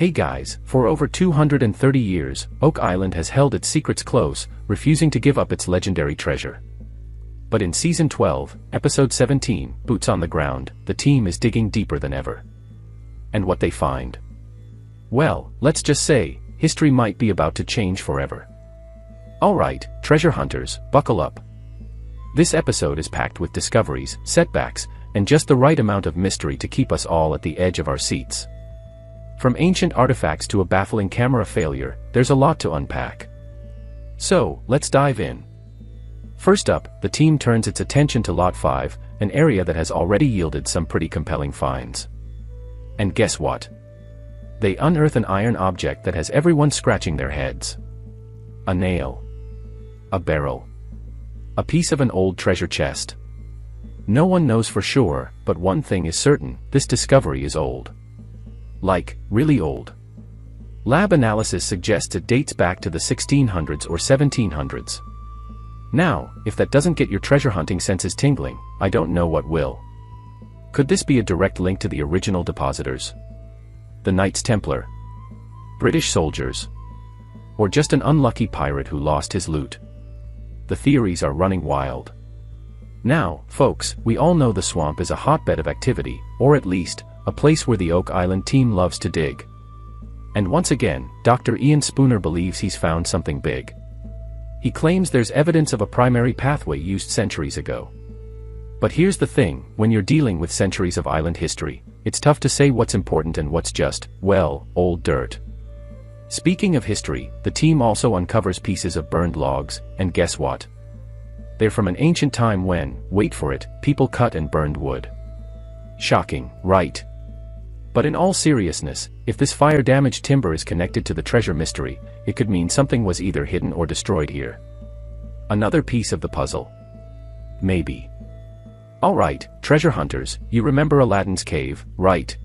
Hey guys, for over 230 years, Oak Island has held its secrets close, refusing to give up its legendary treasure. But in Season 12, Episode 17, Boots on the Ground, the team is digging deeper than ever. And what they find? Well, let's just say, history might be about to change forever. Alright, treasure hunters, buckle up. This episode is packed with discoveries, setbacks, and just the right amount of mystery to keep us all at the edge of our seats. From ancient artifacts to a baffling camera failure, there's a lot to unpack. So, let's dive in. First up, the team turns its attention to Lot 5, an area that has already yielded some pretty compelling finds. And guess what? They unearth an iron object that has everyone scratching their heads. A nail. A barrel. A piece of an old treasure chest. No one knows for sure, but one thing is certain, this discovery is old. Like, really old. Lab analysis suggests it dates back to the 1600s or 1700s. Now, if that doesn't get your treasure hunting senses tingling, I don't know what will. Could this be a direct link to the original depositors? The Knights Templar? British soldiers? Or just an unlucky pirate who lost his loot? The theories are running wild. Now, folks, we all know the swamp is a hotbed of activity, or at least, a place where the Oak Island team loves to dig. And once again, Dr. Ian Spooner believes he's found something big. He claims there's evidence of a primary pathway used centuries ago. But here's the thing, when you're dealing with centuries of island history, it's tough to say what's important and what's just, well, old dirt. Speaking of history, the team also uncovers pieces of burned logs, and guess what? They're from an ancient time when, wait for it, people cut and burned wood. Shocking, right? But in all seriousness, if this fire-damaged timber is connected to the treasure mystery, it could mean something was either hidden or destroyed here. Another piece of the puzzle. Maybe. Alright, treasure hunters, you remember Aladdin's cave, right?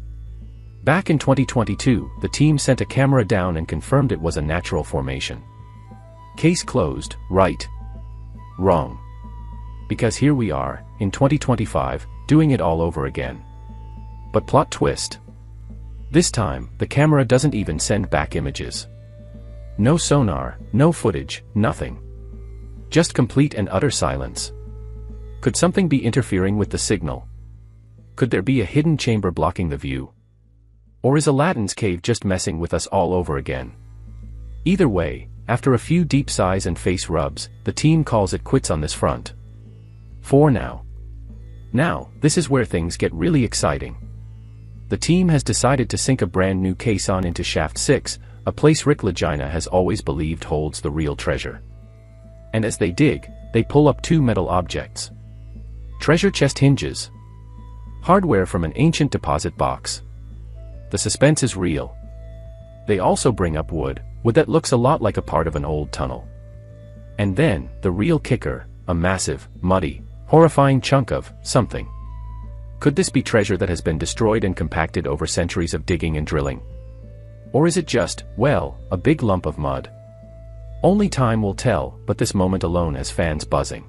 Back in 2022, the team sent a camera down and confirmed it was a natural formation. Case closed, right? Wrong. Because here we are, in 2025, doing it all over again. But plot twist. This time, the camera doesn't even send back images. No sonar, no footage, nothing. Just complete and utter silence. Could something be interfering with the signal? Could there be a hidden chamber blocking the view? Or is Aladdin's cave just messing with us all over again? Either way, after a few deep sighs and face rubs, the team calls it quits on this front. For now. Now, this is where things get really exciting. The team has decided to sink a brand new caisson into Shaft 6, a place Rick Legina has always believed holds the real treasure. And as they dig, they pull up two metal objects. Treasure chest hinges. Hardware from an ancient deposit box. The suspense is real. They also bring up wood that looks a lot like a part of an old tunnel. And then, the real kicker, a massive, muddy, horrifying chunk of something. Could this be treasure that has been destroyed and compacted over centuries of digging and drilling? Or is it just, well, a big lump of mud? Only time will tell, but this moment alone has fans buzzing.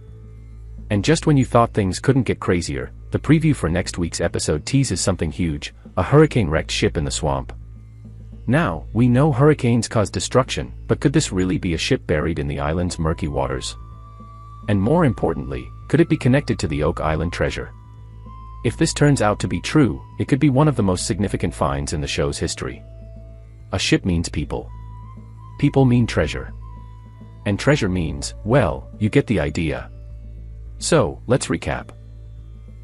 And just when you thought things couldn't get crazier, the preview for next week's episode teases something huge, a hurricane-wrecked ship in the swamp. Now, we know hurricanes cause destruction, but could this really be a ship buried in the island's murky waters? And more importantly, could it be connected to the Oak Island treasure? If this turns out to be true, it could be one of the most significant finds in the show's history. A ship means people. People mean treasure. And treasure means, well, you get the idea. So, let's recap.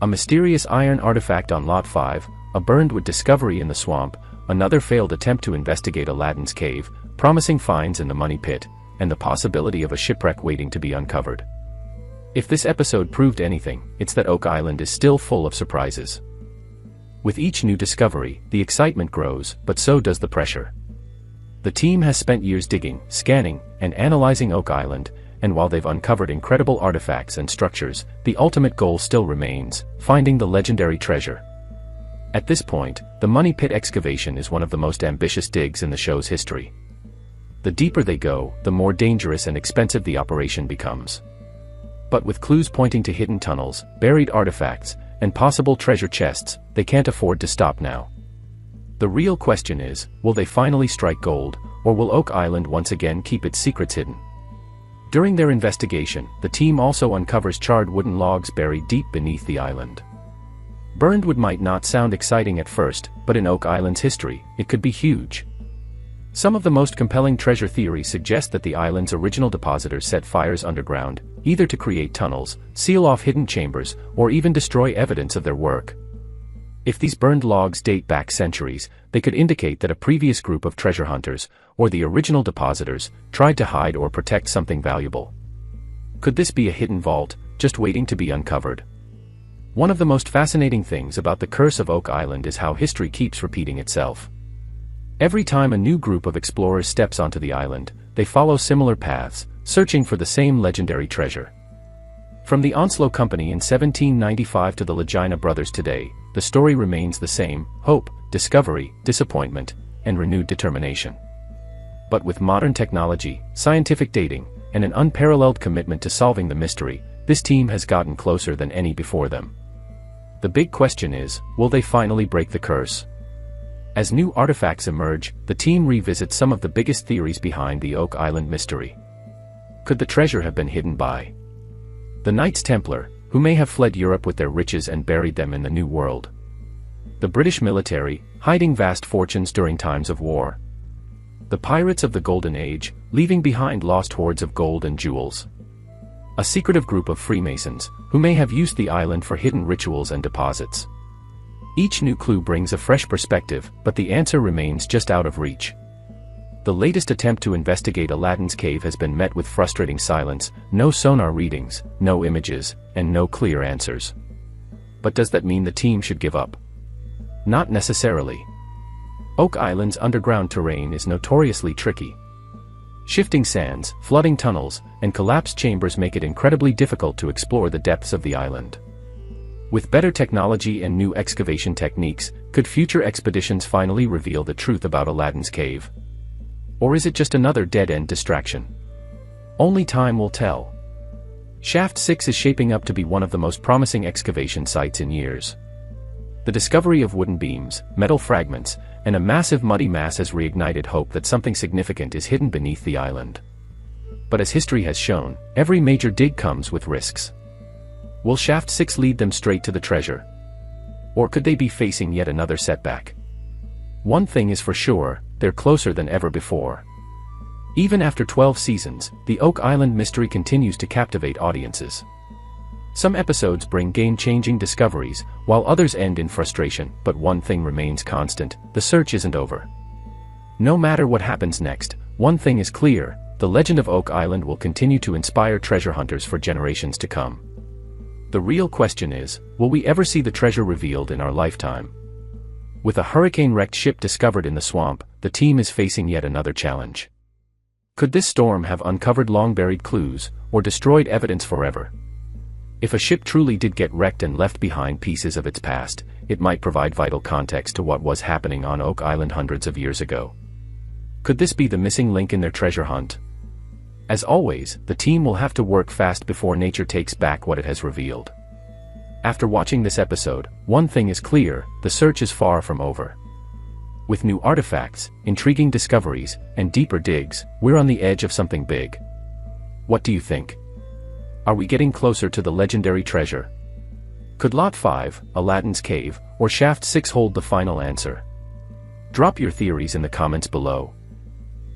A mysterious iron artifact on Lot 5, a burned wood discovery in the swamp, another failed attempt to investigate Aladdin's cave, promising finds in the money pit, and the possibility of a shipwreck waiting to be uncovered. If this episode proved anything, it's that Oak Island is still full of surprises. With each new discovery, the excitement grows, but so does the pressure. The team has spent years digging, scanning, and analyzing Oak Island, and while they've uncovered incredible artifacts and structures, the ultimate goal still remains, finding the legendary treasure. At this point, the money pit excavation is one of the most ambitious digs in the show's history. The deeper they go, the more dangerous and expensive the operation becomes. But with clues pointing to hidden tunnels, buried artifacts, and possible treasure chests, they can't afford to stop now. The real question is, will they finally strike gold, or will Oak Island once again keep its secrets hidden? During their investigation, the team also uncovers charred wooden logs buried deep beneath the island. Burned wood might not sound exciting at first, but in Oak Island's history, it could be huge. Some of the most compelling treasure theories suggest that the island's original depositors set fires underground, either to create tunnels, seal off hidden chambers, or even destroy evidence of their work. If these burned logs date back centuries, they could indicate that a previous group of treasure hunters, or the original depositors, tried to hide or protect something valuable. Could this be a hidden vault, just waiting to be uncovered? One of the most fascinating things about the curse of Oak Island is how history keeps repeating itself. Every time a new group of explorers steps onto the island, they follow similar paths, searching for the same legendary treasure. From the Onslow Company in 1795 to the Legina brothers today, the story remains the same: hope, discovery, disappointment, and renewed determination. But with modern technology, scientific dating, and an unparalleled commitment to solving the mystery, this team has gotten closer than any before them. The big question is, will they finally break the curse? As new artifacts emerge, the team revisits some of the biggest theories behind the Oak Island mystery. Could the treasure have been hidden by the Knights Templar, who may have fled Europe with their riches and buried them in the New World? The British military, hiding vast fortunes during times of war? The pirates of the Golden Age, leaving behind lost hoards of gold and jewels? A secretive group of Freemasons, who may have used the island for hidden rituals and deposits? Each new clue brings a fresh perspective, but the answer remains just out of reach. The latest attempt to investigate Aladdin's cave has been met with frustrating silence: no sonar readings, no images, and no clear answers. But does that mean the team should give up? Not necessarily. Oak Island's underground terrain is notoriously tricky. Shifting sands, flooding tunnels, and collapsed chambers make it incredibly difficult to explore the depths of the island. With better technology and new excavation techniques, could future expeditions finally reveal the truth about Aladdin's cave? Or is it just another dead-end distraction? Only time will tell. Shaft 6 is shaping up to be one of the most promising excavation sites in years. The discovery of wooden beams, metal fragments, and a massive muddy mass has reignited hope that something significant is hidden beneath the island. But as history has shown, every major dig comes with risks. Will Shaft 6 lead them straight to the treasure? Or could they be facing yet another setback? One thing is for sure, they're closer than ever before. Even after 12 seasons, the Oak Island mystery continues to captivate audiences. Some episodes bring game-changing discoveries, while others end in frustration, but one thing remains constant: the search isn't over. No matter what happens next, one thing is clear: the legend of Oak Island will continue to inspire treasure hunters for generations to come. The real question is, will we ever see the treasure revealed in our lifetime? With a hurricane-wrecked ship discovered in the swamp, the team is facing yet another challenge. Could this storm have uncovered long-buried clues, or destroyed evidence forever? If a ship truly did get wrecked and left behind pieces of its past, it might provide vital context to what was happening on Oak Island hundreds of years ago. Could this be the missing link in their treasure hunt? As always, the team will have to work fast before nature takes back what it has revealed. After watching this episode, one thing is clear: the search is far from over. With new artifacts, intriguing discoveries, and deeper digs, we're on the edge of something big. What do you think? Are we getting closer to the legendary treasure? Could Lot 5, Aladdin's Cave, or Shaft 6 hold the final answer? Drop your theories in the comments below.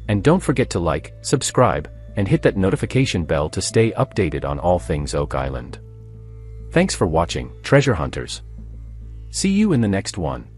And don't forget to like, subscribe, and hit that notification bell to stay updated on all things Oak Island. Thanks for watching, treasure hunters. See you in the next one.